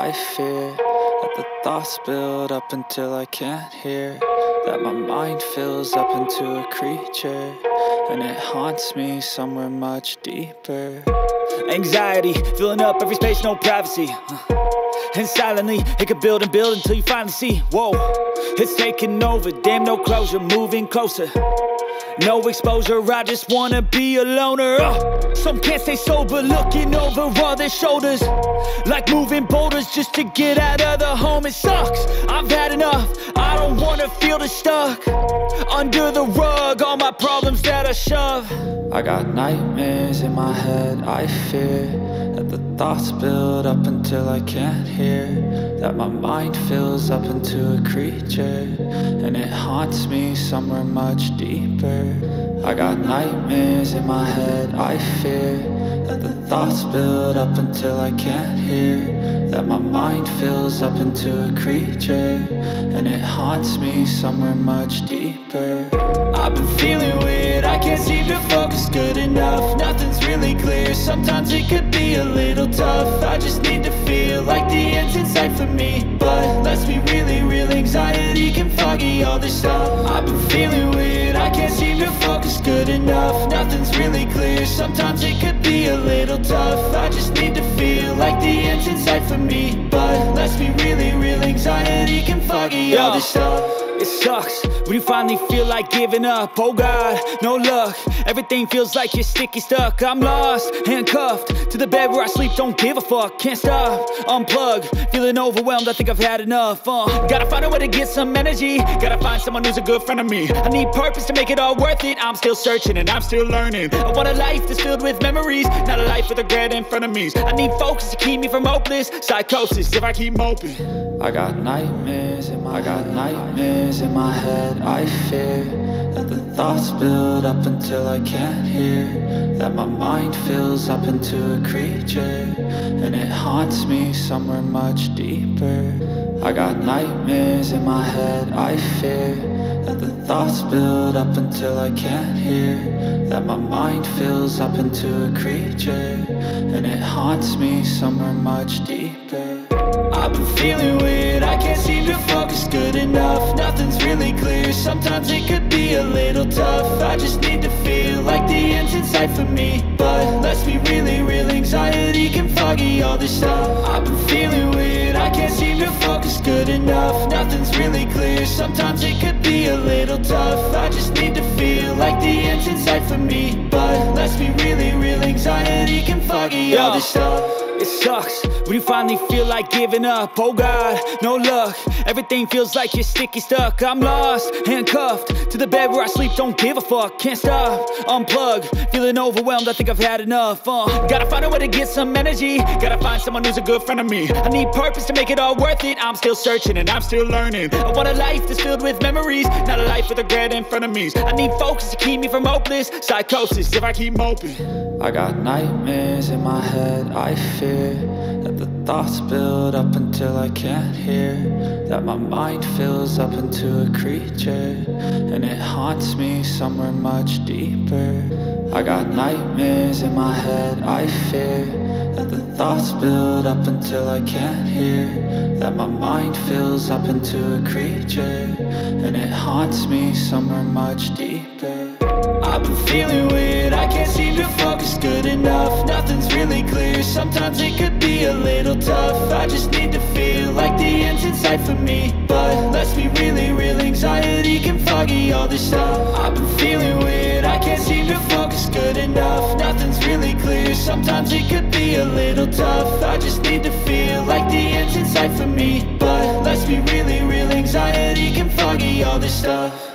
I fear that the thoughts build up until I can't hear, that my mind fills up into a creature, and it haunts me somewhere much deeper. Anxiety, filling up every space, no privacy. And silently, it could build and build until you finally see, whoa, it's taking over, damn, no closure, moving closer. No exposure, I just wanna be a loner. Some can't stay sober, looking over all their shoulders, like moving boulders just to get out of the home. It sucks, I've had enough, I don't wanna feel the stuck under the rug, all my problems that I shove. I got nightmares in my head, I fear that the thoughts build up until I can't hear, that my mind fills up into a creature, and it haunts me somewhere much deeper. I got nightmares in my head, I fear that the thoughts build up until I can't hear, that my mind fills up into a creature, and it haunts me somewhere much deeper. I've been feeling weird, I can't seem to focus good enough, nothing's really clear, sometimes it could be a little tough. I just need to feel like the end's in sight for me, but let's be really real, anxiety can foggy all this stuff. I've been feeling weird, I can't seem to focus good enough, nothing's really clear, sometimes it could be a little tough. I just need to feel like the end's in sight for me, but let's be really real, anxiety can foggy all this stuff. It sucks when you finally feel like giving up. Oh God, no luck, everything feels like you're sticky stuck. I'm lost, handcuffed to the bed where I sleep, don't give a fuck. Can't stop, unplug, feeling overwhelmed, I think I've had enough. Gotta find a way to get some energy, gotta find someone who's a good friend of me. I need purpose to make it all worth it, I'm still searching and I'm still learning. I want a life that's filled with memories, not a life with regret in front of me. I need focus to keep me from hopeless psychosis if I keep moping. I got nightmares in my head, I fear that the thoughts build up until I can't hear, that my mind fills up into a creature, and it haunts me somewhere much deeper. I got nightmares in my head, I fear that the thoughts build up until I can't hear, that my mind fills up into a creature, and it haunts me somewhere much deeper. I've been feeling weird, I can't seem to focus good enough, nothing's really clear, sometimes it could be a little tough. I just need to feel like the end's in sight for me, but let's be really real, anxiety can foggy all this stuff. I've been feeling weird, I can't seem to focus good enough, nothing's really clear, sometimes it could be a little tough. I just need to feel like the end's in sight for me, but let's be really real, anxiety can foggy all this stuff. It sucks when you finally feel like giving up. Oh God, no luck, everything feels like you're sticky stuck. I'm lost, handcuffed to the bed where I sleep, don't give a fuck. Can't stop, unplug, feeling overwhelmed, I think I've had enough. Gotta find a way to get some energy, gotta find someone who's a good friend of me. I need purpose to make it all worth it, I'm still searching and I'm still learning. I want a life that's filled with memories, not a life with regret in front of me. I need focus to keep me from hopeless psychosis if I keep moping. I got nightmares in my head, I fear that the thoughts build up until I can't hear, that my mind fills up into a creature, and it haunts me somewhere much deeper. I got nightmares in my head, I fear that the thoughts build up until I can't hear, that my mind fills up into a creature, and it haunts me somewhere much deeper. I've been feeling weird, I can't seem to focus good enough, nothing's really clear, sometimes it could be a little tough. I just need to feel like the end's in sight for me, but let's be really real, anxiety can foggy all this stuff. I've been feeling weird, I can't seem to focus good enough, nothing's really clear, sometimes it could be a little tough. I just need to feel like the end's in sight for me, but let's be really real, anxiety can foggy all this stuff.